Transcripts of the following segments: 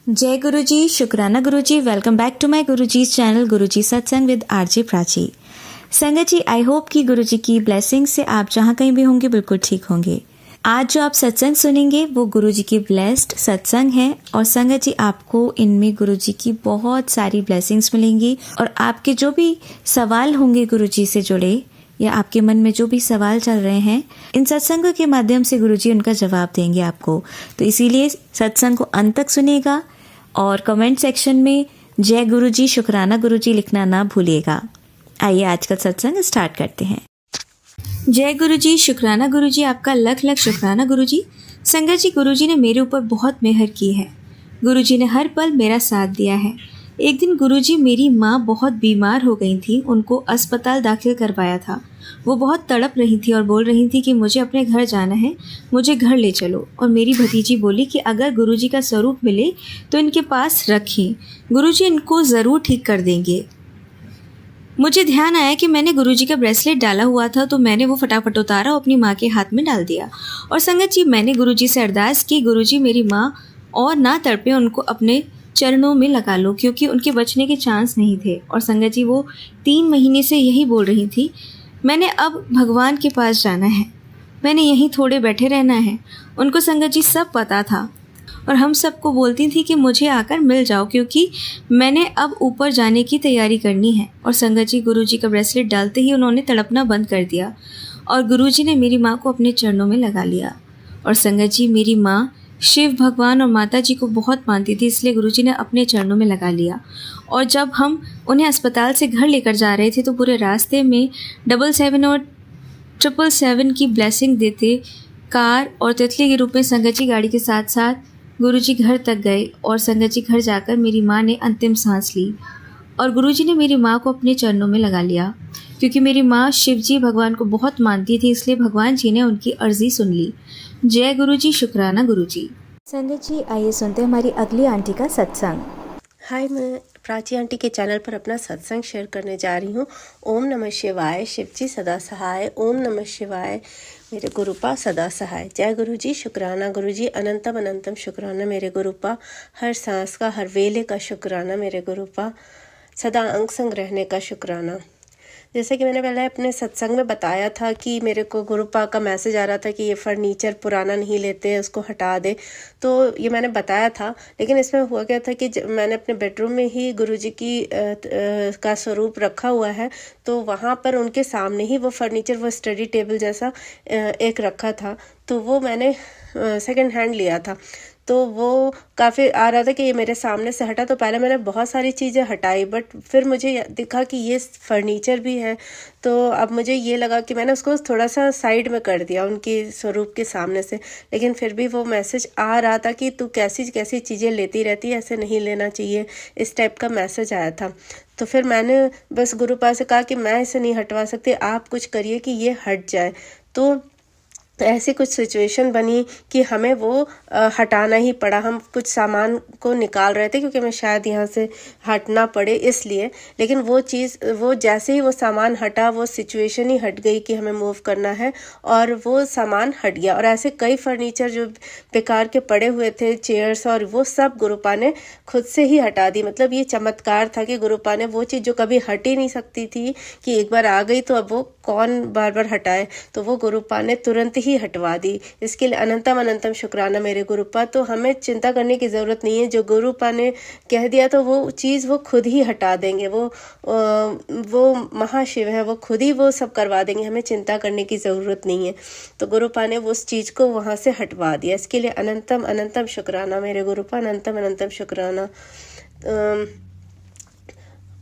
जय गुरुजी, शुक्राना Guruji. Welcome back to my Guruji's channel Guruji satsang with RJ Prachi. संगत जी, आई होप कि गुरुजी की ब्लेसिंग से आप जहाँ कहीं भी होंगे बिल्कुल ठीक होंगे। आज जो आप सत्संग सुनेंगे वो गुरुजी की ब्लेस्ड सत्संग है और संगत जी आपको इनमें गुरुजी की बहुत सारी ब्लेसिंग्स मिलेंगी और आपके जो भी सवाल होंगे गुरुजी से जुड़े या आपके मन में जो भी सवाल चल रहे हैं, इन सत्संगों के माध्यम से गुरुजी उनका जवाब देंगे आपको। तो इसीलिए सत्संग को अंत तक सुनिएगा और कमेंट सेक्शन में जय गुरुजी, शुक्राना गुरुजी लिखना ना भूलिएगा। आइए आज का सत्संग स्टार्ट करते हैं। जय गुरुजी, शुक्राना गुरुजी, आपका लख लख शुक्राना गुरुजी। संगत जी, गुरुजी ने मेरे ऊपर बहुत मेहर की है। गुरुजी ने हर पल मेरा साथ दिया है। एक दिन गुरुजी, मेरी माँ बहुत बीमार हो गई थी, उनको अस्पताल दाखिल करवाया था। वो बहुत तड़प रही थी और बोल रही थी कि मुझे अपने घर जाना है, मुझे घर ले चलो। और मेरी भतीजी बोली कि अगर गुरुजी का स्वरूप मिले तो इनके पास रखें, गुरुजी इनको ज़रूर ठीक कर देंगे। मुझे ध्यान आया कि मैंने गुरुजी का ब्रेसलेट डाला हुआ था, तो मैंने वो फटाफट उतारा और अपनी माँ के हाथ में डाल दिया। और संगत जी, मैंने गुरुजी से अरदास की, गुरुजी मेरी माँ और ना तड़पे, उनको अपने चरणों में लगा लो, क्योंकि उनके बचने के चांस नहीं थे। और संगत जी, वो 3 महीने से यही बोल रही थी, मैंने अब भगवान के पास जाना है, मैंने यहीं थोड़े बैठे रहना है। उनको संगत जी सब पता था और हम सबको बोलती थी कि मुझे आकर मिल जाओ, क्योंकि मैंने अब ऊपर जाने की तैयारी करनी है। और संगत जी, गुरुजी का ब्रेसलेट डालते ही उन्होंने तड़पना बंद कर दिया और गुरुजी ने मेरी माँ को अपने चरणों में लगा लिया। और संगत जी, मेरी माँ शिव भगवान और माता जी को बहुत मानती थी, इसलिए गुरुजी ने अपने चरणों में लगा लिया। और जब हम उन्हें अस्पताल से घर लेकर जा रहे थे तो पूरे रास्ते में 777 और 777 की ब्लेसिंग देते कार और तितली के रूप में संगत जी गाड़ी के साथ साथ गुरुजी घर तक गए। और संगत जी घर जाकर मेरी माँ ने अंतिम सांस ली और गुरुजी ने मेरी माँ को अपने चरणों में लगा लिया। क्योंकि मेरी माँ शिव जी भगवान को बहुत मानती थी, इसलिए भगवान जी ने उनकी अर्जी सुन ली। जय गुरुजी, शुक्राना गुरुजी। संगत जी, आइए सुनते हैं हमारी अगली आंटी का सत्संग। हाय, मैं प्राची आंटी के चैनल पर अपना सत्संग शेयर करने जा रही हूँ। ओम नमः शिवाय, शिव जी सदा सहाय। ओम नमः शिवाय, मेरे गुरुपा सदा सहाय। जय गुरुजी, शुक्राना गुरुजी, अनंतम अनंतम शुक्राना मेरे गुरुपा। हर सांस का, हर वेले का शुक्राना मेरे गुरुपा। सदा अंग संग रहने का शुक्राना। जैसे कि मैंने पहले अपने सत्संग में बताया था कि मेरे को गुरुपा का मैसेज आ रहा था कि ये फर्नीचर पुराना नहीं लेते, उसको हटा दे। तो ये मैंने बताया था, लेकिन इसमें हुआ क्या था कि मैंने अपने बेडरूम में ही गुरुजी की का स्वरूप रखा हुआ है, तो वहाँ पर उनके सामने ही वो फर्नीचर, वो स्टडी टेबल जैसा एक रखा था, तो वो मैंने सेकंड हैंड लिया था। तो वो काफ़ी आ रहा था कि ये मेरे सामने से हटा, तो पहले मैंने बहुत सारी चीज़ें हटाई, बट फिर मुझे दिखा कि ये फर्नीचर भी है। तो अब मुझे ये लगा कि मैंने उसको थोड़ा सा साइड में कर दिया उनके स्वरूप के सामने से, लेकिन फिर भी वो मैसेज आ रहा था कि तू कैसी कैसी चीज़ें लेती रहती है, ऐसे नहीं लेना चाहिए, इस टाइप का मैसेज आया था। तो फिर मैंने बस गुरुपा से कहा कि मैं इसे नहीं हटवा सकती, आप कुछ करिए कि ये हट जाए। तो ऐसी कुछ सिचुएशन बनी कि हमें वो हटाना ही पड़ा। हम कुछ सामान को निकाल रहे थे क्योंकि हमें शायद यहाँ से हटना पड़े इसलिए, लेकिन वो चीज़, वो जैसे ही वो सामान हटा, वो सिचुएशन ही हट गई कि हमें मूव करना है और वो सामान हट गया। और ऐसे कई फर्नीचर जो बेकार के पड़े हुए थे, चेयर्स, और वो सब गुरुपा ने खुद से ही हटा दी। मतलब ये चमत्कार था कि गुरुपा ने वो चीज़ जो कभी हट ही नहीं सकती थी, कि एक बार आ गई तो अब वो कौन बार बार हटाए, तो वो गुरुपा ने तुरंत ही हटवा दी। इसके लिए अनंतम अनंतम शुक्राना मेरे गुरुपा। तो हमें चिंता करने की ज़रूरत नहीं है, जो गुरुपा ने कह दिया तो वो चीज़ वो खुद ही हटा देंगे। वो महाशिव है, वो खुद ही वो सब करवा देंगे, हमें चिंता करने की ज़रूरत नहीं है। तो गुरुपा ने उस चीज़ को वहाँ से हटवा दिया। इसके लिए अनंतम अनंतम शुक्राना मेरे गुरुपा, अनंतम अनंतम शुक्राना।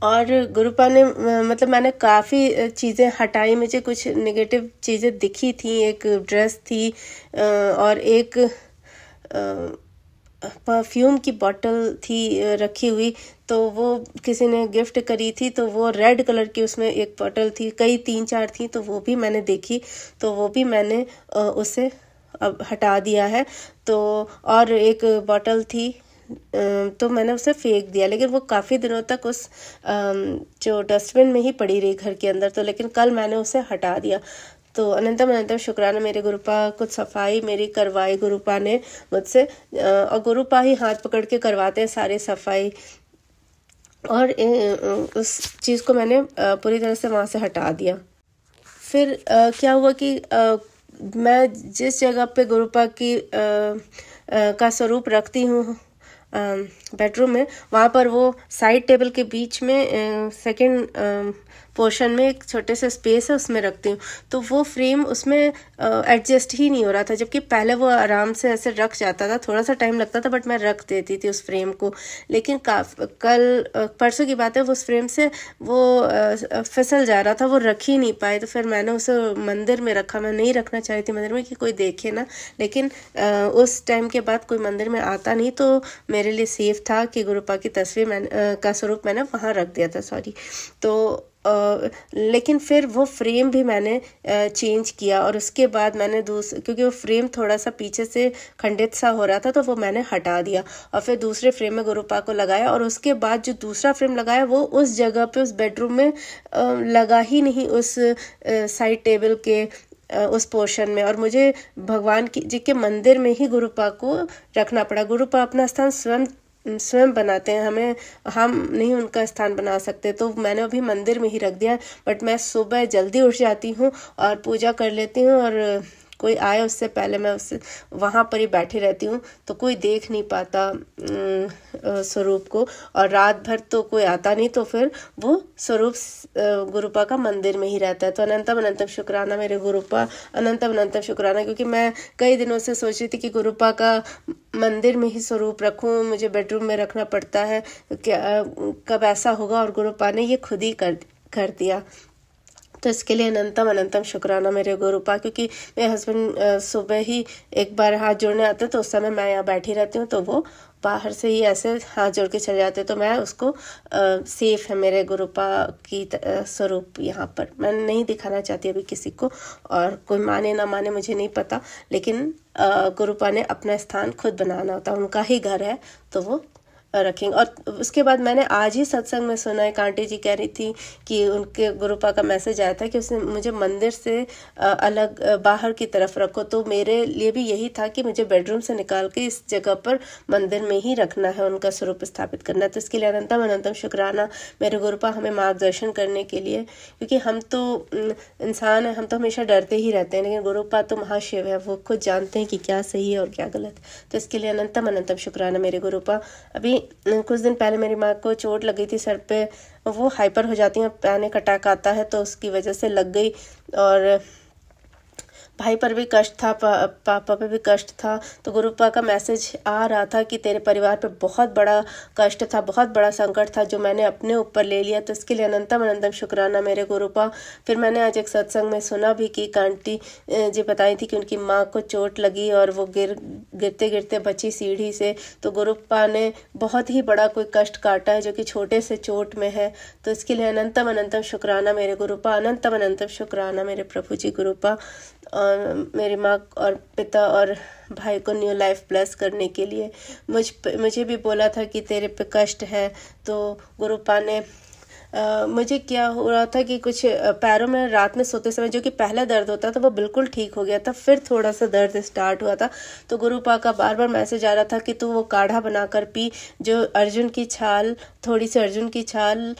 और गुरुपा ने मतलब मैंने काफ़ी चीज़ें हटाई, मुझे कुछ नेगेटिव चीज़ें दिखी थी। एक ड्रेस थी और एक परफ्यूम की बॉटल थी रखी हुई, तो वो किसी ने गिफ्ट करी थी, तो वो रेड कलर की उसमें एक बॉटल थी, कई 3-4 थी, तो वो भी मैंने देखी, तो वो भी मैंने उसे अब हटा दिया है। तो और एक बॉटल थी, तो मैंने उसे फेंक दिया, लेकिन वो काफ़ी दिनों तक उस जो डस्टबिन में ही पड़ी रही घर के अंदर। तो लेकिन कल मैंने उसे हटा दिया। तो अनंतम अनंतम शुक्राना मेरे गुरुपा। कुछ सफाई मेरी करवाई गुरुपा ने मुझसे, और गुरुपा ही हाथ पकड़ के करवाते हैं सारी सफाई, और उस चीज़ को मैंने पूरी तरह से वहाँ से हटा दिया। फिर क्या हुआ कि मैं जिस जगह पे गुरुपा की का स्वरूप रखती हूँ बेडरूम में, वहाँ पर वो साइड टेबल के बीच में सेकंड पोर्शन में एक छोटे से स्पेस है, उसमें रखती हूँ। तो वो फ्रेम उसमें एडजस्ट ही नहीं हो रहा था, जबकि पहले वो आराम से ऐसे रख जाता था। थोड़ा सा टाइम लगता था बट मैं रख देती थी उस फ्रेम को। लेकिन कल परसों की बात है, वो उस फ्रेम से वो फिसल जा रहा था, वो रख ही नहीं पाए। तो फिर मैंने उसे मंदिर में रखा। मैं नहीं रखना चाहती थी मंदिर में कि कोई देखे ना, लेकिन उस टाइम के बाद कोई मंदिर में आता नहीं, तो मेरे लिए सेफ था कि गुरुपा की तस्वीर मैंने का स्वरूप मैंने वहाँ रख दिया था, सॉरी। तो लेकिन फिर वो फ्रेम भी मैंने चेंज किया, और उसके बाद मैंने क्योंकि वो फ्रेम थोड़ा सा पीछे से खंडित सा हो रहा था, तो वो मैंने हटा दिया और फिर दूसरे फ्रेम में गुरुपा को लगाया। और उसके बाद जो दूसरा फ्रेम लगाया वो उस जगह पे, उस बेडरूम में लगा ही नहीं, उस साइड टेबल के उस पोर्शन में। और मुझे भगवान जी के मंदिर में ही गुरुपा को रखना पड़ा। गुरुपा अपना स्थान स्वयं बनाते हैं, हम नहीं उनका स्थान बना सकते। तो मैंने अभी मंदिर में ही रख दिया। बट मैं सुबह जल्दी उठ जाती हूँ और पूजा कर लेती हूँ, और कोई आए उससे पहले मैं उससे वहाँ पर ही बैठी रहती हूँ, तो कोई देख नहीं पाता स्वरूप को। और रात भर तो कोई आता नहीं, तो फिर वो स्वरूप गुरुपा का मंदिर में ही रहता है। तो अनंतम अनंतम शुक्राना मेरे गुरुपा, अनंतम अनंतम शुक्राना। क्योंकि मैं कई दिनों से सोच रही थी कि गुरुपा का मंदिर में ही स्वरूप रखूं, मुझे बेडरूम में रखना पड़ता है, क्या कब ऐसा होगा, और गुरुपा ने ये खुद ही कर दिया। तो इसके लिए अनंतम अनंतम शुक्राना मेरे गुरुपा। क्योंकि मेरे हस्बैंड सुबह ही एक बार हाथ जोड़ने आते हैं, तो उस समय मैं यहाँ बैठी रहती हूँ, तो वो बाहर से ही ऐसे हाथ जोड़ के चले जाते। तो मैं उसको सेफ है मेरे गुरुपा की स्वरूप यहाँ पर मैं नहीं दिखाना चाहती अभी किसी को, और कोई माने ना माने मुझे नहीं पता, लेकिन गुरुपा ने अपना स्थान खुद बनाना होता है, उनका ही घर है, तो वो रखेंगे। और उसके बाद मैंने आज ही सत्संग में सुना, एक आंटी जी कह रही थी कि उनके गुरुपा का मैसेज आया था कि उसने मुझे मंदिर से अलग बाहर की तरफ रखो। तो मेरे लिए भी यही था कि मुझे बेडरूम से निकाल के इस जगह पर मंदिर में ही रखना है, उनका स्वरूप स्थापित करना है। तो इसके लिए अनंतम अनंतम शुक्राना मेरे गुरुपा हमें मार्गदर्शन करने के लिए। क्योंकि हम तो इंसान हैं, हम तो हमेशा डरते ही रहते हैं, लेकिन गुरुपा तो महाशिव है, वो खुद जानते हैं कि क्या सही है और क्या गलत। तो इसके लिए अनंतम अनंतम शुक्राना मेरे गुरुपा। अभी कुछ दिन पहले मेरी माँ को चोट लगी थी सर पे, वो हाइपर हो जाती है, पैनिक अटैक आता है, तो उसकी वजह से लग गई। और भाई पर भी कष्ट था, पापा पे भी कष्ट था। तो गुरुपा का मैसेज आ रहा था कि तेरे परिवार पे बहुत बड़ा कष्ट था, बहुत बड़ा संकट था, जो मैंने अपने ऊपर ले लिया। तो इसके लिए अनंतम अनंतम शुक्राना मेरे गुरुपा। फिर मैंने आज एक सत्संग में सुना भी कि एक आंटी जी बताई थी कि उनकी माँ को चोट लगी और वो गिरते गिरते बची सीढ़ी से। तो गुरुपा ने बहुत ही बड़ा कोई कष्ट काटा है, जो कि छोटे से चोट में है। तो इसके लिए अनंतम अनंतम शुक्राना मेरे गुरुपा, अनंतम अनंतम शुक्राना मेरे प्रभु जी गुरुपा। और मेरी माँ और पिता और भाई को न्यू लाइफ ब्लेस करने के लिए मुझे भी बोला था कि तेरे पे कष्ट है। तो गुरुपा ने मुझे क्या हो रहा था कि कुछ पैरों में रात में सोते समय जो कि पहला दर्द होता था वो बिल्कुल ठीक हो गया था, फिर थोड़ा सा दर्द स्टार्ट हुआ था। तो गुरुपा का बार बार मैसेज आ रहा था कि तू वो काढ़ा बनाकर पी, जो अर्जुन की छाल, थोड़ी सी अर्जुन की छाल,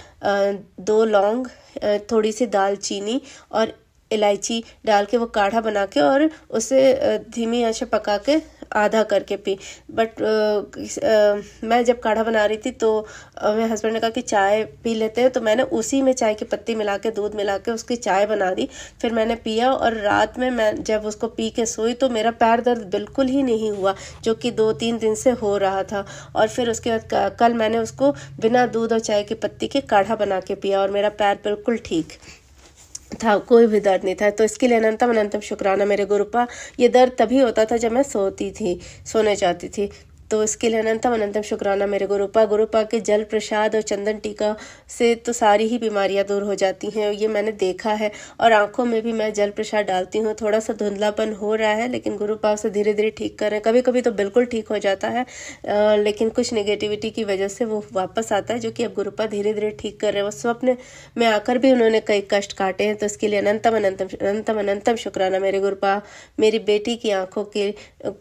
2 लौंग, थोड़ी सी दालचीनी और इलायची डाल के वो काढ़ा बना के और उसे धीमी आंच पे पका के आधा करके पी। बट मैं जब काढ़ा बना रही थी तो मेरे हस्बैंड ने कहा कि चाय पी लेते हैं, तो मैंने उसी में चाय की पत्ती मिला के दूध मिला के उसकी चाय बना दी। फिर मैंने पिया और रात में मैं जब उसको पी के सोई तो मेरा पैर दर्द बिल्कुल ही नहीं हुआ, जो कि 2-3 दिन से हो रहा था। और फिर उसके बाद कल मैंने उसको बिना दूध और चाय की पत्ती के काढ़ा बना के पिया और मेरा पैर बिल्कुल ठीक था, कोई भी दर्द नहीं था। तो इसके लिए अनंतम अनंतम शुक्राना मेरे गुरुपा। ये दर्द तभी होता था जब मैं सोने जाती थी। तो इसके लिए अनंतम अनंतम शुक्राना मेरे गुरुपा। गुरुपा के जल प्रसाद और चंदन टीका से तो सारी ही बीमारियां दूर हो जाती हैं, ये मैंने देखा है। और आंखों में भी मैं जल प्रसाद डालती हूँ, थोड़ा सा धुंधलापन हो रहा है लेकिन गुरुपा से धीरे धीरे ठीक कर रहे हैं। कभी कभी तो बिल्कुल ठीक हो जाता है, लेकिन कुछ नेगेटिविटी की वजह से वो वापस आता है, जो कि अब गुरुपा धीरे धीरे ठीक कर रहे हैं। वो स्वप्न में आकर भी उन्होंने कई कष्ट काटे हैं, तो इसके लिए अनंतम अनंतम अनंतम अनंतम शुक्राना मेरे गुरुपा। मेरी बेटी की आंखों के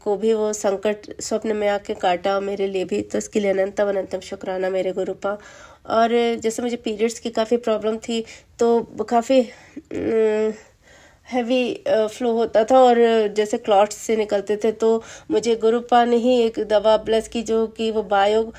को भी वो संकट स्वप्न में आके काटा मेरे लिए भी, तो इसके लिए अनंतम अनंतम शुक्राना मेरे गुरुपा। और जैसे मुझे पीरियड्स की काफ़ी प्रॉब्लम थी, तो काफ़ी हैवी फ्लो होता था और जैसे क्लॉट्स से निकलते थे, तो मुझे गुरुपा ने ही एक दवा ब्लेस की, जो कि वो बायो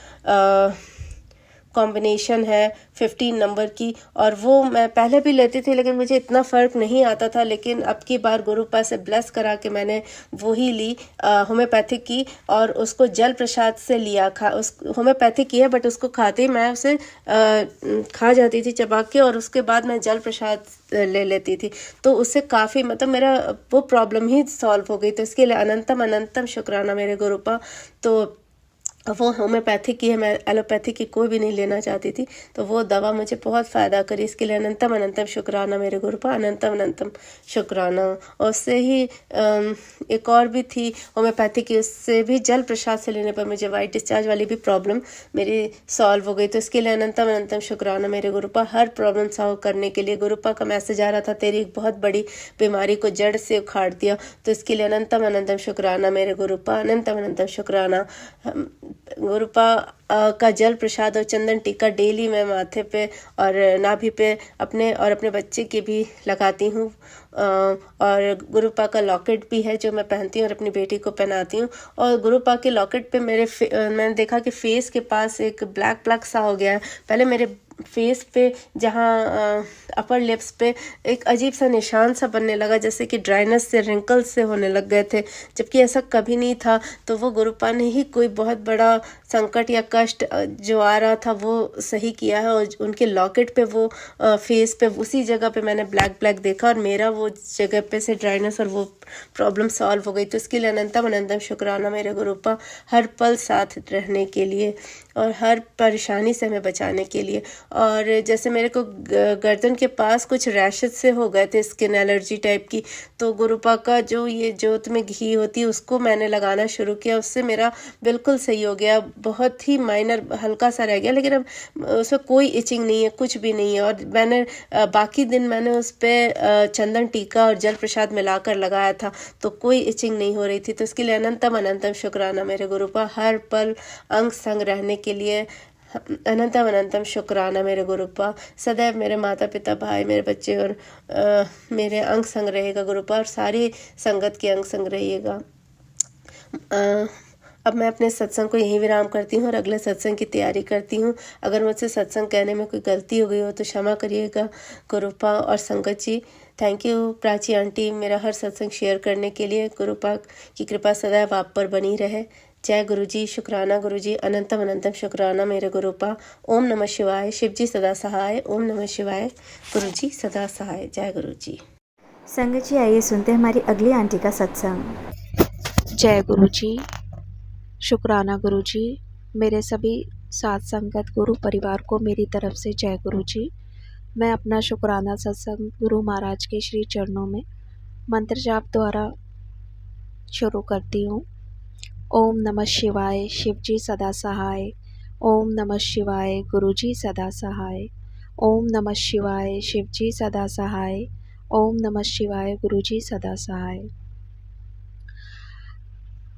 कॉम्बिनेशन है 15 नंबर की, और वो मैं पहले भी लेती थी लेकिन मुझे इतना फ़र्क नहीं आता था। लेकिन अब की बार गुरुपा से ब्लेस करा के मैंने वो ही ली, होम्योपैथिक की, और उसको जल प्रसाद से लिया। उस होम्योपैथिक की है बट उसको खाते ही मैं उसे खा जाती थी चबा के, और उसके बाद मैं जल प्रसाद ले लेती थी, तो उससे काफ़ी मतलब मेरा वो प्रॉब्लम ही सॉल्व हो गई। तो इसके लिए अनंतम अनंतम शुक्राना मेरे गुरुपा। तो वो होम्योपैथिक की है, मैं एलोपैथिक की कोई भी नहीं लेना चाहती थी, तो वो दवा मुझे बहुत फ़ायदा करी। इसके लिए अनंतम अनंतम शुक्राना मेरे गुरुपा, अनंतम अनंतम शुक्राना। और उससे ही एक और भी थी होम्योपैथिक की, उससे भी जल प्रसाद से लेने पर मुझे वाइट डिस्चार्ज वाली भी प्रॉब्लम मेरी सॉल्व हो गई। तो इसके लिए अनंतम अनंतम शुक्राना मेरे गुरुपा। हर प्रॉब्लम सॉल्व करने के लिए गुरुपा का मैसेज आ रहा था, तेरी एक बहुत बड़ी बीमारी को जड़ से उखाड़ दिया, तो इसके लिए अनंतम अनंतम शुक्राना मेरे गुरुपा, अनंतम अनंतम शुक्राना। गुरुपा का जल प्रसाद और चंदन टीका डेली मैं माथे पे और नाभि पे अपने बच्चे के भी लगाती हूँ। और गुरुपा का लॉकेट भी है जो मैं पहनती हूँ और अपनी बेटी को पहनाती हूँ। और गुरुपा के लॉकेट पे मैंने देखा कि फेस के पास एक ब्लैक ब्लैक सा हो गया है। पहले मेरे फेस पे जहाँ अपर लिप्स पे एक अजीब सा निशान सा बनने लगा, जैसे कि ड्राइनेस से रिंकल्स से होने लग गए थे, जबकि ऐसा कभी नहीं था। तो वो गुरुपा ने ही कोई बहुत बड़ा संकट या कष्ट जो आ रहा था वो सही किया है, और उनके लॉकेट पे वो फेस पे उसी जगह पे मैंने ब्लैक ब्लैक देखा, और मेरा वो जगह पे से ड्राइनेस और वो प्रॉब्लम सॉल्व हो गई। तो इसके लिए अनंतम अनंतम शुक्राना मेरे गुरुपा, हर पल साथ रहने के लिए और हर परेशानी से हमें बचाने के लिए। और जैसे मेरे को गर्दन के पास कुछ रैशेज से हो गए थे, स्किन एलर्जी टाइप की, तो गुरुपा का जो ये जोत में घी होती है उसको मैंने लगाना शुरू किया, उससे मेरा बिल्कुल सही हो गया। बहुत ही माइनर हल्का सा रह गया, लेकिन अब उसमें कोई इचिंग नहीं है, कुछ भी नहीं है। और मैंने बाकी दिन मैंने उस पर चंदन टीका और जल प्रसाद मिलाकर लगाया था, तो कोई इचिंग नहीं हो रही थी। तो इसके लिए अनंतम अनंतम शुक्राना मेरे गुरुपा, हर पल अंग संग रहने के लिए अनंतम अनंतम शुक्राना मेरे गुरुपा। सदैव मेरे माता पिता, भाई, मेरे बच्चे और मेरे अंग संग रहेगा गुरुपा, और सारी संगत के अंग संग रहिएगा। अब मैं अपने सत्संग को यहीं विराम करती हूँ और अगले सत्संग की तैयारी करती हूँ। अगर मुझसे सत्संग कहने में कोई गलती हो गई हो तो क्षमा करिएगा गुरुपा और संगत जी। थैंक यू प्राची आंटी, मेरा हर सत्संग शेयर करने के लिए। गुरुपा की कृपा सदैव आप पर बनी रहे। जय गुरु जी, शुक्राना गुरु जी, अनंतम अनंतम शुक्राना मेरे गुरुपा। ओम नमः शिवाय, शिव जी सदा सहाय। ओम नमः शिवाय, गुरु जी सदा सहाय। जय गुरु जी। संगत जी आइए सुनते हैं हमारी अगली आंटी का सत्संग। जय गुरु जी, शुक्राना गुरु जी। मेरे सभी साथ संगत गुरु परिवार को मेरी तरफ से जय गुरु जी। मैं अपना शुक्राना सत्संग गुरु महाराज के श्री चरणों में मंत्र जाप द्वारा शुरू करती हूँ। ओम नमः शिवाय, शिव जी सदा सहाय। ओम नमः शिवाय, गुरु जी सदा सहाय। ओम नमः शिवाय, शिव जी सदा सहाय। ओम नमः शिवाय, गुरु जी सदा सहाय।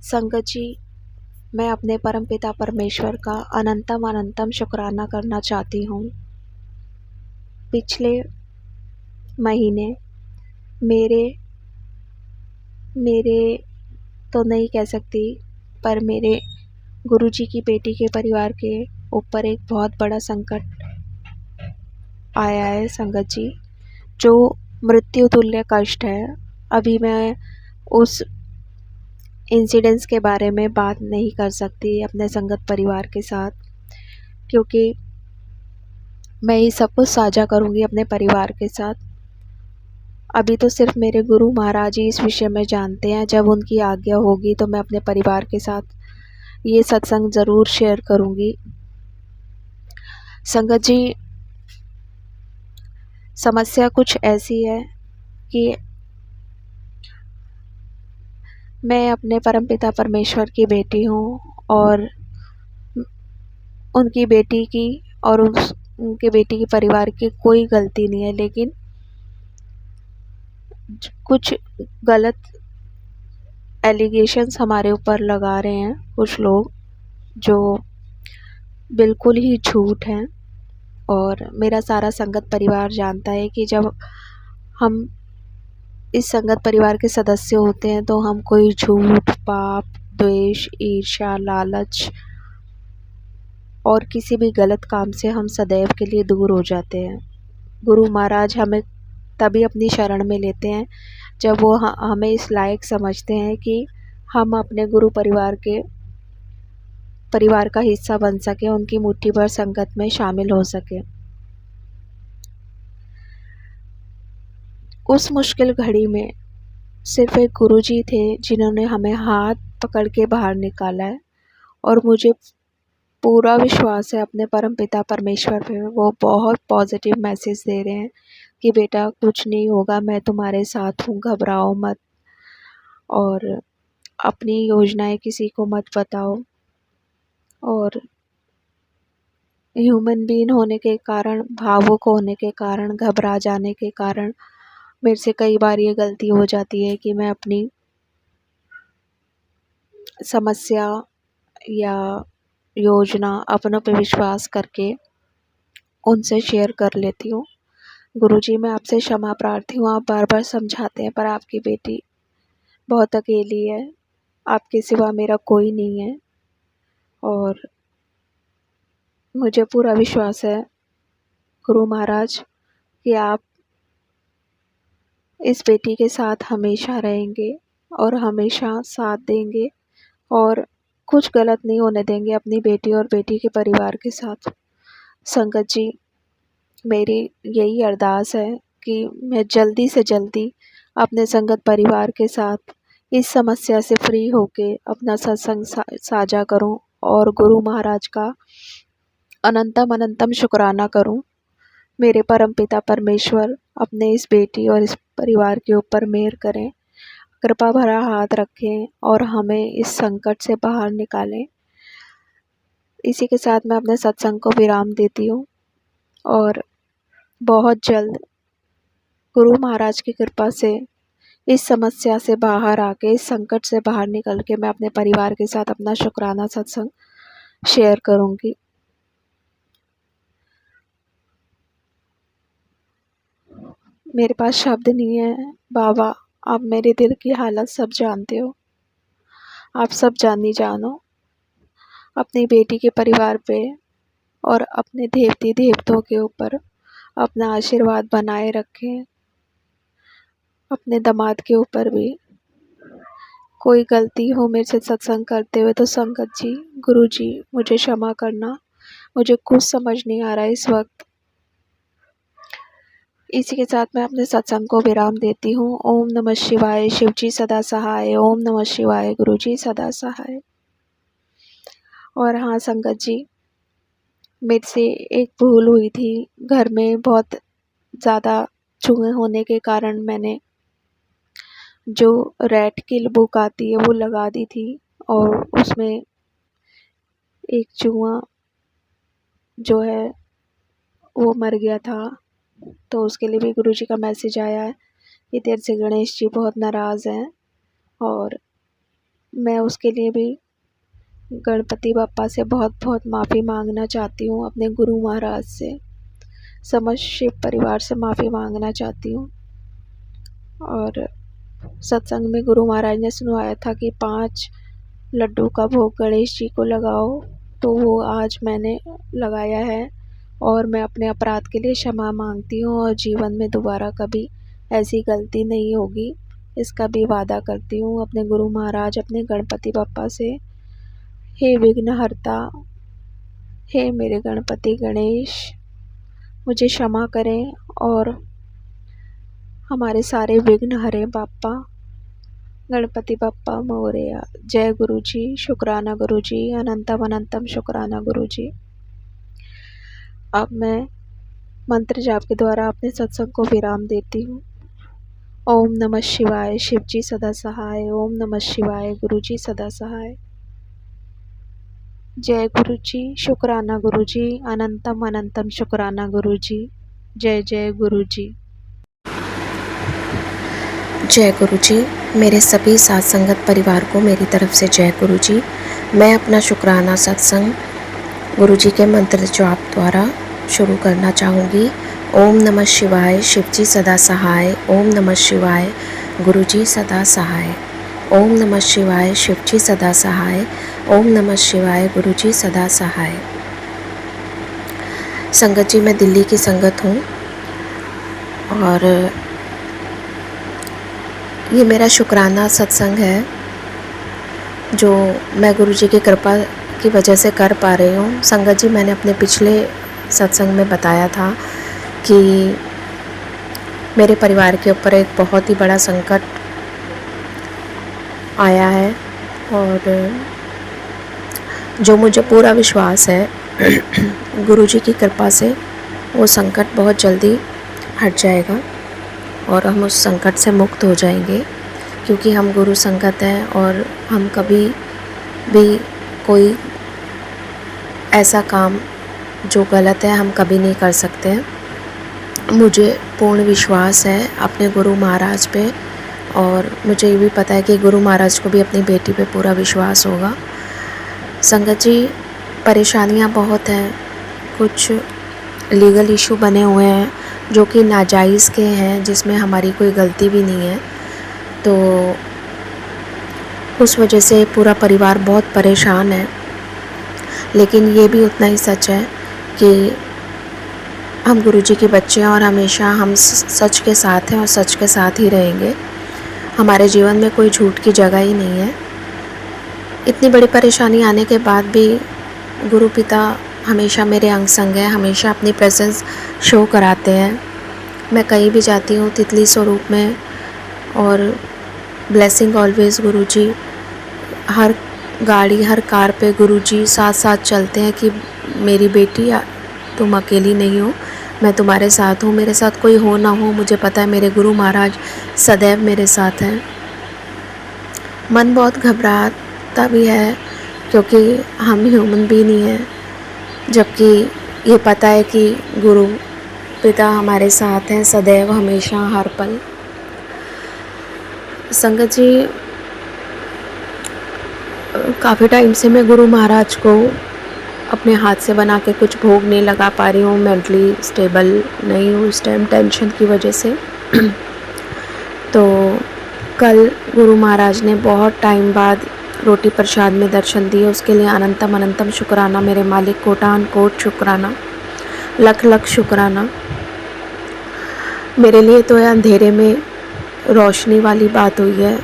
संगत जी, मैं अपने परमपिता परमेश्वर का अनंतम अनंतम शुक्राना करना चाहती हूँ। पिछले महीने मेरे तो नहीं कह सकती, पर मेरे गुरुजी की बेटी के परिवार के ऊपर एक बहुत बड़ा संकट आया है संगत जी, जो मृत्यु तुल्य कष्ट है। अभी मैं उस इंसिडेंट्स के बारे में बात नहीं कर सकती अपने संगत परिवार के साथ, क्योंकि मैं ये सब कुछ साझा करूँगी अपने परिवार के साथ। अभी तो सिर्फ मेरे गुरु महाराज ही इस विषय में जानते हैं। जब उनकी आज्ञा होगी तो मैं अपने परिवार के साथ ये सत्संग ज़रूर शेयर करूँगी। संगत जी, समस्या कुछ ऐसी है कि मैं अपने परमपिता परमेश्वर की बेटी हूँ और उनकी बेटी की और उनके बेटी के परिवार की कोई गलती नहीं है, लेकिन कुछ गलत एलिगेशंस हमारे ऊपर लगा रहे हैं कुछ लोग, जो बिल्कुल ही झूठ हैं। और मेरा सारा संगत परिवार जानता है कि जब हम इस संगत परिवार के सदस्य होते हैं तो हम कोई झूठ, पाप, द्वेष, ईर्ष्या, लालच और किसी भी गलत काम से हम सदैव के लिए दूर हो जाते हैं। गुरु महाराज हमें तभी अपनी शरण में लेते हैं जब वो हमें इस लायक समझते हैं कि हम अपने गुरु परिवार का हिस्सा बन सके, उनकी मुट्ठी भर संगत में शामिल हो सके। उस मुश्किल घड़ी में सिर्फ एक गुरुजी थे जिन्होंने हमें हाथ पकड़ के बाहर निकाला है, और मुझे पूरा विश्वास है अपने परमपिता परमेश्वर पे। वो बहुत पॉजिटिव मैसेज दे रहे हैं कि बेटा कुछ नहीं होगा, मैं तुम्हारे साथ हूँ, घबराओ मत और अपनी योजनाएं किसी को मत बताओ। और ह्यूमन बीइंग होने के कारण, भावुक होने के कारण, घबरा जाने के कारण मेरे से कई बार ये गलती हो जाती है कि मैं अपनी समस्या या योजना अपनों पे विश्वास करके उनसे शेयर कर लेती हूँ। गुरुजी, मैं आपसे क्षमा प्रार्थी हूँ। आप बार बार समझाते हैं पर आपकी बेटी बहुत अकेली है, आपके सिवा मेरा कोई नहीं है। और मुझे पूरा विश्वास है गुरु महाराज कि आप इस बेटी के साथ हमेशा रहेंगे और हमेशा साथ देंगे और कुछ गलत नहीं होने देंगे अपनी बेटी और बेटी के परिवार के साथ। संगत जी, मेरी यही अरदास है कि मैं जल्दी से जल्दी अपने संगत परिवार के साथ इस समस्या से फ्री होके अपना सत्संग साझा करूं और गुरु महाराज का अनंतम अनंतम शुक्राना करूं। मेरे परमपिता परमेश्वर अपने इस बेटी और इस परिवार के ऊपर मेहर करें, कृपा भरा हाथ रखें और हमें इस संकट से बाहर निकालें। इसी के साथ मैं अपने सत्संग को विराम देती हूँ और बहुत जल्द गुरु महाराज की कृपा से इस समस्या से बाहर आके, इस संकट से बाहर निकल के मैं अपने परिवार के साथ अपना शुक्राना सत्संग शेयर करूँगी। मेरे पास शब्द नहीं है बाबा, आप मेरे दिल की हालत सब जानते हो, आप सब जानो। अपनी बेटी के परिवार पे और अपने देवती देवताओं के ऊपर अपना आशीर्वाद बनाए रखें। अपने दामाद के ऊपर भी कोई गलती हो मेरे से सत्संग करते हुए तो संगत जी, गुरु जी, मुझे क्षमा करना, मुझे कुछ समझ नहीं आ रहा है इस वक्त। इसी के साथ मैं अपने सत्संग को विराम देती हूँ। ओम नमः शिवाय, शिवजी सदा सहाय। ओम नमः शिवाय, गुरुजी सदा सहाय। और हाँ संगत जी, मेरे से एक भूल हुई थी। घर में बहुत ज़्यादा चूहे होने के कारण मैंने जो रैट किल बुक आती है वो लगा दी थी और उसमें एक चूहा जो है वो मर गया था। तो उसके लिए भी गुरुजी का मैसेज आया है कि तेरे से गणेश जी बहुत नाराज़ हैं, और मैं उसके लिए भी गणपति बप्पा से बहुत बहुत माफ़ी मांगना चाहती हूँ, अपने गुरु महाराज से, समस्त शिव परिवार से माफ़ी मांगना चाहती हूँ। और सत्संग में गुरु महाराज ने सुनवाया था कि 5 लड्डू का भोग गणेश जी को लगाओ, तो वो आज मैंने लगाया है और मैं अपने अपराध के लिए क्षमा मांगती हूँ और जीवन में दोबारा कभी ऐसी गलती नहीं होगी, इसका भी वादा करती हूँ अपने गुरु महाराज, अपने गणपति बप्पा से। हे विघ्नहर्ता, हे मेरे गणपति गणेश, मुझे क्षमा करें और हमारे सारे विघ्न हरें बाप्पा। गणपति बप्पा मोरया। जय गुरुजी, शुक्राना गुरुजी, अनंतम अनंतम शुक्राना गुरुजी। अब मैं मंत्र जाप के द्वारा अपने सत्संग को विराम देती हूँ। ओम नमः शिवाय, शिवजी सदा सहाय। ओम नमः शिवाय, गुरुजी सदा सहाय। जय गुरुजी, शुक्राना गुरुजी, अनंतम अनंतम शुक्राना गुरुजी। जय जय गुरुजी। जय गुरुजी। मेरे सभी साथ संगत परिवार को मेरी तरफ से जय गुरुजी। मैं अपना शुक्राना सत्संग गुरुजी के मंत्र जाप द्वारा शुरू करना चाहूँगी। ओम नमः शिवाय, शिवजी सदा सहाय। ओम नमः शिवाय, गुरुजी सदा सहाय। ओम नमः शिवाय, शिवजी सदा सहाय। ओम नमः शिवाय, गुरुजी सदा सहाय। संगत जी, मैं दिल्ली की संगत हूँ और ये मेरा शुक्राना सत्संग है जो मैं गुरुजी की कृपा की वजह से कर पा रही हूँ। संगत जी, मैंने अपने पिछले सत्संग में बताया था कि मेरे परिवार के ऊपर एक बहुत ही बड़ा संकट आया है और जो मुझे पूरा विश्वास है गुरुजी की कृपा से वो संकट बहुत जल्दी हट जाएगा और हम उस संकट से मुक्त हो जाएंगे, क्योंकि हम गुरु संगत हैं और हम कभी भी कोई ऐसा काम जो गलत है हम कभी नहीं कर सकते हैं। मुझे पूर्ण विश्वास है अपने गुरु महाराज पे और मुझे ये भी पता है कि गुरु महाराज को भी अपनी बेटी पे पूरा विश्वास होगा। संगत जी, परेशानियां बहुत हैं, कुछ लीगल इशू बने हुए हैं जो कि नाजायज़ के हैं, जिसमें हमारी कोई गलती भी नहीं है। तो उस वजह से पूरा परिवार बहुत परेशान है। लेकिन ये भी उतना ही सच है कि हम गुरुजी के बच्चे हैं और हमेशा हम सच के साथ हैं और सच के साथ ही रहेंगे। हमारे जीवन में कोई झूठ की जगह ही नहीं है। इतनी बड़ी परेशानी आने के बाद भी गुरु पिता हमेशा मेरे अंग संग हैं, हमेशा अपनी प्रेजेंस शो कराते हैं। मैं कहीं भी जाती हूँ तितली स्वरूप में और ब्लेसिंग ऑलवेज गुरुजी। हर गाड़ी, हर कार पे गुरुजी साथ साथ चलते हैं कि मेरी बेटी तुम अकेली नहीं हो, मैं तुम्हारे साथ हूँ। मेरे साथ कोई हो ना हो, मुझे पता है मेरे गुरु महाराज सदैव मेरे साथ हैं। मन बहुत घबराता भी है क्योंकि हम ह्यूमन बीइंग ही हैं, जबकि ये पता है कि गुरु पिता हमारे साथ हैं सदैव, हमेशा, हर पल। संगत जी, काफ़ी टाइम से मैं गुरु महाराज को अपने हाथ से बना के कुछ भोग नहीं लगा पा रही हूँ। मेंटली स्टेबल नहीं हूँ इस टाइम, टेंशन की वजह से। तो कल गुरु महाराज ने बहुत टाइम बाद रोटी प्रसाद में दर्शन दिए, उसके लिए अनंतम अनंतम शुक्राना मेरे मालिक, कोटान कोट शुक्राना, लख लख शुक्राना। मेरे लिए तो यह अंधेरे में रोशनी वाली बात हुई है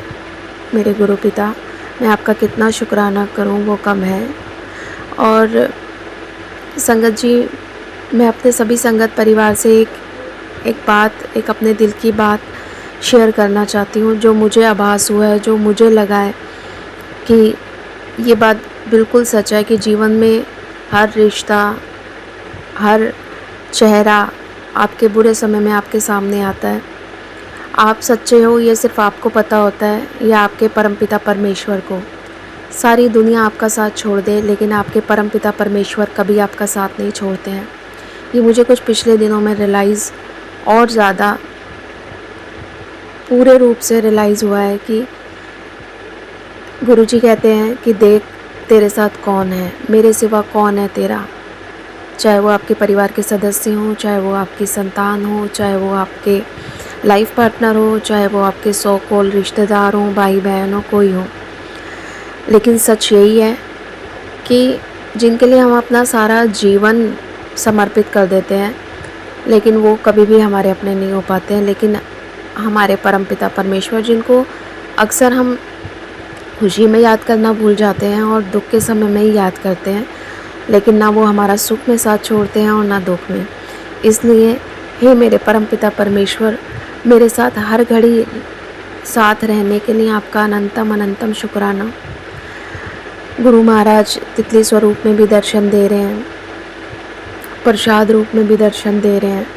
मेरे गुरु पिता। मैं आपका कितना शुक्राना करूं वो कम है। और संगत जी, मैं अपने सभी संगत परिवार से एक अपने दिल की बात शेयर करना चाहती हूँ, जो मुझे आभास हुआ है, जो मुझे लगा है कि ये बात बिल्कुल सच है कि जीवन में हर रिश्ता, हर चेहरा आपके बुरे समय में आपके सामने आता है। आप सच्चे हो ये सिर्फ आपको पता होता है या आपके परमपिता परमेश्वर को। सारी दुनिया आपका साथ छोड़ दे लेकिन आपके परमपिता परमेश्वर कभी आपका साथ नहीं छोड़ते हैं। ये मुझे कुछ पिछले दिनों में रियलाइज़ और ज़्यादा पूरे रूप से रियलाइज़ हुआ है कि गुरुजी कहते हैं कि देख तेरे साथ कौन है, मेरे सिवा कौन है तेरा। चाहे वो आपके परिवार के सदस्य हों, चाहे वो आपकी संतान हो, चाहे वो आपके लाइफ पार्टनर हो, चाहे वो आपके सो कॉल रिश्तेदार हों, भाई बहन हो, कोई हो। लेकिन सच यही है कि जिनके लिए हम अपना सारा जीवन समर्पित कर देते हैं लेकिन वो कभी भी हमारे अपने नहीं हो पाते हैं। लेकिन हमारे परमपिता परमेश्वर, जिनको अक्सर हम खुशी में याद करना भूल जाते हैं और दुख के समय में ही याद करते हैं, लेकिन ना वो हमारा सुख में साथ छोड़ते हैं और ना दुख में। इसलिए हे मेरे परमपिता परमेश्वर, मेरे साथ हर घड़ी साथ रहने के लिए आपका अनंतम अनंतम शुक्राना। गुरु महाराज तितली स्वरूप में भी दर्शन दे रहे हैं, प्रसाद रूप में भी दर्शन दे रहे हैं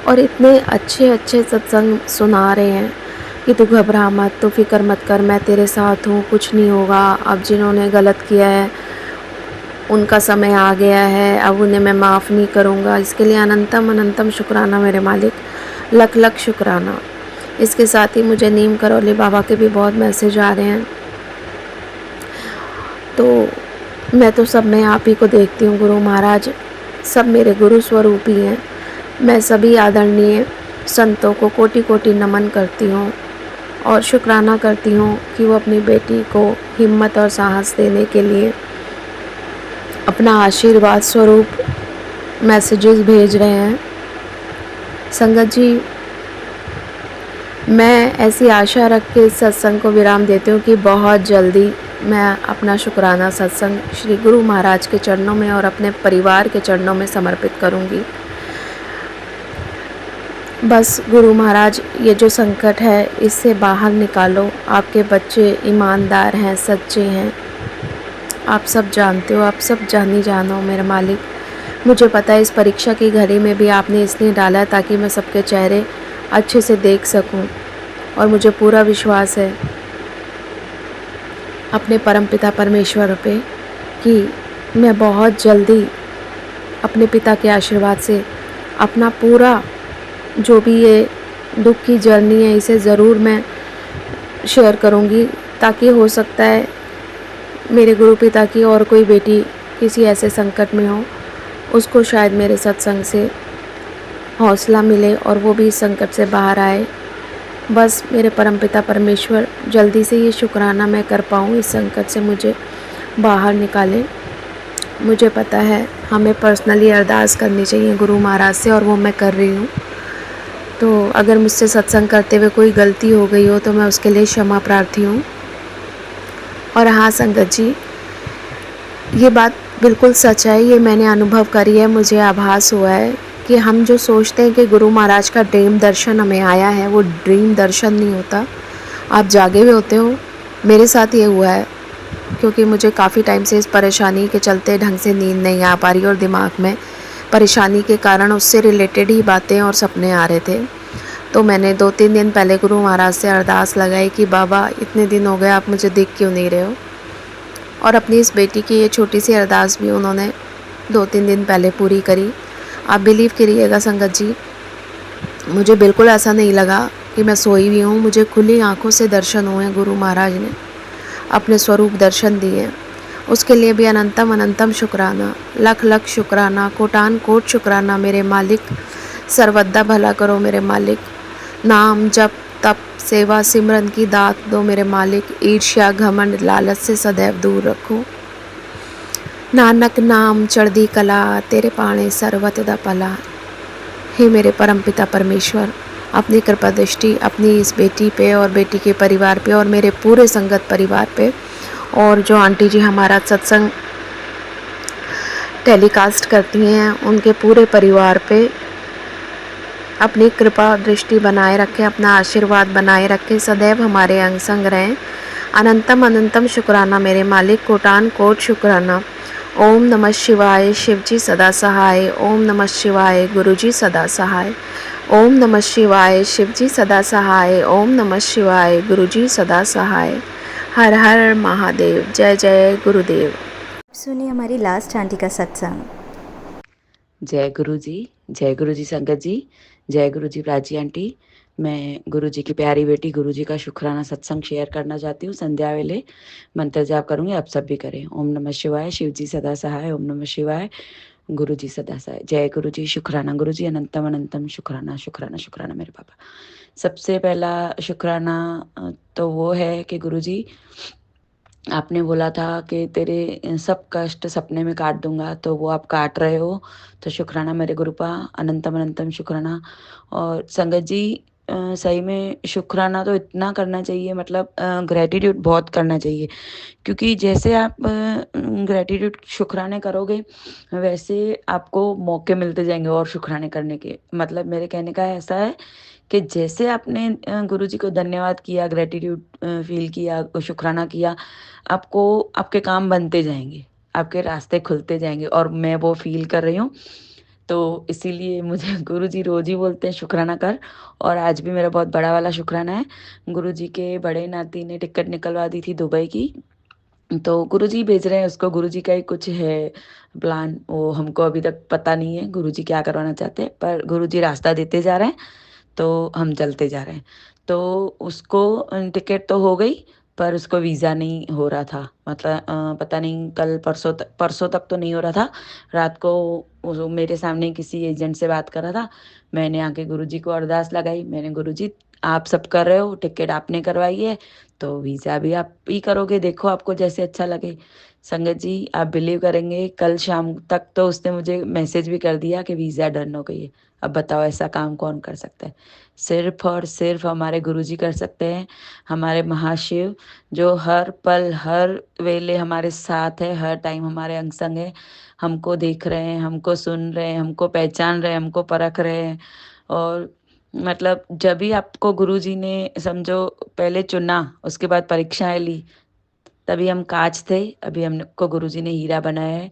और इतने अच्छे अच्छे सत्संग सुना रहे हैं कि तू घबरा मत, तू फिक्र मत कर, मैं तेरे साथ हूँ, कुछ नहीं होगा। अब जिन्होंने गलत किया है उनका समय आ गया है, अब उन्हें मैं माफ़ नहीं करूँगा। इसके लिए अनंतम अनंतम शुक्राना मेरे मालिक, लख लख शुक्राना। इसके साथ ही मुझे नीम करौली बाबा के भी बहुत मैसेज आ रहे हैं। तो मैं तो सब में आप ही को देखती हूँ गुरु महाराज, सब मेरे गुरु स्वरूप ही हैं। मैं सभी आदरणीय संतों को कोटि कोटि नमन करती हूँ और शुक्राना करती हूँ कि वो अपनी बेटी को हिम्मत और साहस देने के लिए अपना आशीर्वाद स्वरूप मैसेजेस भेज रहे हैं। संगत जी, मैं ऐसी आशा रख के इस सत्संग को विराम देती हूँ कि बहुत जल्दी मैं अपना शुक्राना सत्संग श्री गुरु महाराज के चरणों में और अपने परिवार के चरणों में समर्पित करूँगी। बस गुरु महाराज, ये जो संकट है इससे बाहर निकालो। आपके बच्चे ईमानदार हैं, सच्चे हैं, आप सब जानते हो, आप सब जानी जानो मेरे मालिक। मुझे पता है इस परीक्षा की घड़ी में भी आपने इसलिए डाला है ताकि मैं सबके चेहरे अच्छे से देख सकूं और मुझे पूरा विश्वास है अपने परमपिता परमेश्वर पे कि मैं बहुत जल्दी अपने पिता के आशीर्वाद से अपना पूरा जो भी ये दुख की जर्नी है इसे ज़रूर मैं शेयर करूँगी, ताकि हो सकता है मेरे गुरु पिता की और कोई बेटी किसी ऐसे संकट में हो, उसको शायद मेरे सत्संग से हौसला मिले और वो भी इस संकट से बाहर आए। बस मेरे परमपिता परमेश्वर जल्दी से ये शुक्राना मैं कर पाऊँ, इस संकट से मुझे बाहर निकालें। मुझे पता है हमें पर्सनली अरदास करनी चाहिए गुरु महाराज से और वो मैं कर रही हूँ। तो अगर मुझसे सत्संग करते हुए कोई गलती हो गई हो तो मैं उसके लिए क्षमा प्रार्थी हूँ। और हाँ संगत जी, ये बात बिल्कुल सच है, ये मैंने अनुभव करी है, मुझे आभास हुआ है कि हम जो सोचते हैं कि गुरु महाराज का ड्रीम दर्शन हमें आया है, वो ड्रीम दर्शन नहीं होता। आप जागे हुए होते हो, मेरे साथ ये हुआ है क्योंकि मुझे काफ़ी टाइम से इस परेशानी के चलते ढंग से नींद नहीं आ पा रही और दिमाग में परेशानी के कारण उससे रिलेटेड ही बातें और सपने आ रहे थे। तो मैंने 2-3 दिन पहले गुरु महाराज से अरदास लगाई कि बाबा इतने दिन हो गए आप मुझे दिख क्यों नहीं रहे हो। और अपनी इस बेटी की ये छोटी सी अरदास भी उन्होंने 2-3 दिन पहले पूरी करी। आप बिलीव करिएगा संगत जी, मुझे बिल्कुल ऐसा नहीं लगा कि मैं सोई हुई हूँ। मुझे खुली आंखों से दर्शन हुए, गुरु महाराज ने अपने स्वरूप दर्शन दिए। उसके लिए भी अनंतम अनंतम शुक्राना, लख लख शुक्राना, कोटान कोट शुक्राना मेरे मालिक। सर्वदा भला करो मेरे मालिक, नाम जप तप सेवा सिमरन की दात दो मेरे मालिक। ईर्ष्या घमंड लालच से सदैव दूर रखो। नानक नाम चढ़दी कला, तेरे पाणे सर्वत दा भला। हे मेरे परमपिता परमेश्वर, अपनी कृपा दृष्टि अपनी इस बेटी पे और बेटी के परिवार पे और मेरे पूरे संगत परिवार पे, और जो आंटी जी हमारा सत्संग टेलीकास्ट करती हैं उनके पूरे परिवार पे अपनी कृपा दृष्टि बनाए रखें, अपना आशीर्वाद बनाए रखें, सदैव हमारे अंग संग रहें। अनंतम अनंतम शुक्राना मेरे मालिक, कोटान कोट शुक्राना। ओम नमः शिवाय, शिवजी सदा सहाय। ओम नमः शिवाय, गुरुजी सदा सहाय। ओम नमः शिवाय, शिवजी सदा सहाय। ओम नमः शिवाय, गुरुजी सदा सहाय। हर हर महादेव। जय जय गुरुदेव। सुनिए हमारी लास्ट आंटी का सत्संग। जय गुरु जी संगत जी, जय गुरु जी प्राची आंटी। मैं गुरु जी की प्यारी बेटी गुरु जी का शुक्राना सत्संग शेयर करना चाहती हूँ। संध्या वेले मंत्र जाप करूंगी, आप सब भी करें। ओम नमः शिवाय, शिव जी सदा सहाय। ओम नमः शिवाय, गुरु जी सदा सहाय। जय गुरु जी, शुक्राना गुरु जी, अनंतम अनंतम शुक्राना शुक्राना शुक्राना मेरे पापा। सबसे पहला शुक्राना तो वो है कि गुरु जी आपने बोला था कि तेरे सब कष्ट सपने में काट दूंगा, तो वो आप काट रहे हो। तो शुक्राना मेरे गुरुपा, अनंतम अनंतम शुक्राना। और संगत जी सही में शुक्राना तो इतना करना चाहिए, मतलब ग्रेटिट्यूड बहुत करना चाहिए, क्योंकि जैसे आप ग्रेटिट्यूड शुक्राने करोगे वैसे आपको मौके मिलते जाएंगे और शुक्राने करने के। मतलब मेरे कहने का ऐसा है कि जैसे आपने गुरुजी को धन्यवाद किया, ग्रैटिट्यूड फ़ील किया, शुक्राना किया, आपको आपके काम बनते जाएँगे, आपके रास्ते खुलते जाएँगे और मैं वो फ़ील कर रही हूँ। तो इसीलिए मुझे गुरुजी रोज़ ही बोलते हैं शुक्राना कर, और आज भी मेरा बहुत बड़ा वाला शुक्राना है। गुरुजी के बड़े नाती ने टिकट निकलवा दी थी दुबई की, तो गुरुजी भेज रहे हैं उसको, गुरुजी का ही कुछ है प्लान, वो हमको अभी तक पता नहीं है गुरुजी क्या करवाना चाहते हैं, पर गुरुजी रास्ता देते जा रहे हैं, तो हम चलते जा रहे हैं। तो उसको टिकट तो हो गई, पर उसको वीज़ा नहीं हो रहा था, मतलब पता नहीं कल परसों तक तो नहीं हो रहा था। रात को वो मेरे सामने किसी एजेंट से बात कर रहा था, मैंने आके गुरुजी को अरदास लगाई, मैंने गुरुजी आप सब कर रहे हो, टिकट आपने करवाई है, तो वीज़ा भी आप ही करोगे, देखो आपको जैसे अच्छा लगे। संगत जी आप बिलीव करेंगे, कल शाम तक तो उसने मुझे मैसेज भी कर दिया कि वीज़ा डन हो गई है। अब बताओ ऐसा काम कौन कर सकता है? सिर्फ़ और सिर्फ़ हमारे गुरुजी कर सकते हैं, हमारे महाशिव, जो हर पल, हर वेले हमारे साथ है, हर टाइम हमारे अंग-संग है। हमको देख रहे हैं, हमको सुन रहे हैं, हमको पहचान रहे हैं, हमको परख रहे हैं, और मतलब जब भी आपको गुरुजी ने समझो पहले चुना, उसके बाद परीक्षाएँ ली, तभी हम काँच थे, अभी हमको गुरुजी ने हीरा बनाया है,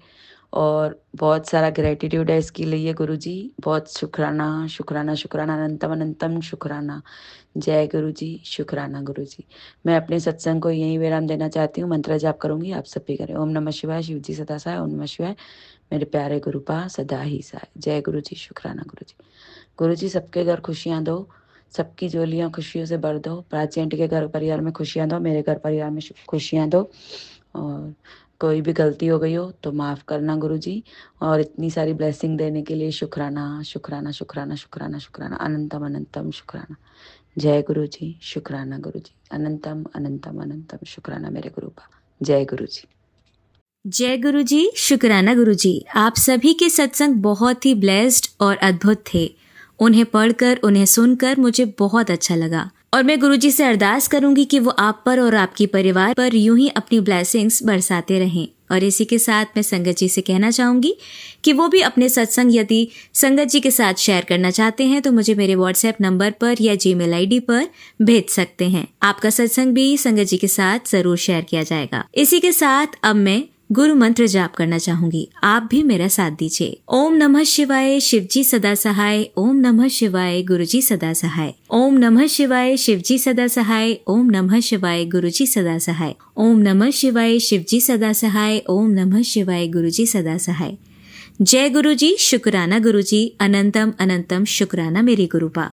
और बहुत सारा ग्रैटिट्यूड है इसके लिए गुरुजी। बहुत शुक्राना, शुक्राना, शुक्राना, अनंतम अनंतम शुक्राना। जय गुरुजी, शुक्राना गुरुजी। मैं अपने सत्संग को यहीं विराम देना चाहती हूँ, मंत्र जाप करूँगी, आप सब भी करें। ओम नमः शिवाय, शिव जी सदा सहाय, ओम नमः शिवाय, मेरे प्यारे गुरुपा सदा ही सहाय। जय गुरुजी, शुक्राना गुरुजी। गुरुजी सबके घर खुशियाँ दो, सबकी झोलियाँ खुशियों से भर दो, प्राची आंटी के घर परिवार में खुशियाँ दो, मेरे घर परिवार में खुशियाँ दो, और कोई भी गलती हो गई हो तो माफ़ करना गुरुजी, और इतनी सारी ब्लेसिंग देने के लिए शुक्राना, शुक्राना, शुक्राना, शुक्राना, शुक्राना, अनंतम अनंतम शुक्राना। जय गुरुजी, शुक्राना गुरुजी, अनंतम अनंतम अनंतम शुक्राना मेरे गुरुपा। जय गुरुजी। जय गुरुजी, शुक्राना गुरुजी। आप सभी के सत्संग बहुत ही ब्लेस्ड और अद्भुत थे। उन्हें पढ़कर, उन्हें सुनकर मुझे बहुत अच्छा लगा, और मैं गुरुजी से अरदास करूंगी कि वो आप पर और आपके परिवार पर यूं ही अपनी ब्लेसिंग्स बरसाते रहें। और इसी के साथ मैं संगत जी से कहना चाहूंगी कि वो भी अपने सत्संग यदि संगत जी के साथ शेयर करना चाहते हैं तो मुझे मेरे व्हाट्सएप नंबर पर या जीमेल आईडी पर भेज सकते हैं। आपका सत्संग भी संगत जी के साथ जरूर शेयर किया जाएगा। इसी के साथ अब मैं गुरु मंत्र जाप करना चाहूंगी, आप भी मेरा साथ दीजिए। ओम नमः शिवाय, शिवजी सदा सहाय। ओम नमः शिवाय, गुरुजी सदा सहाय। ओम नमः शिवाय, शिवजी सदा सहाय। ओम नमः शिवाय, गुरुजी सदा सहाय। ओम नमः शिवाय, शिवजी सदा सहाय। ओम नमः शिवाय, गुरुजी सदा सहाय। जय गुरुजी, शुक्राना गुरुजी, अनंतम अनंतम शुक्राना मेरे गुरुपा।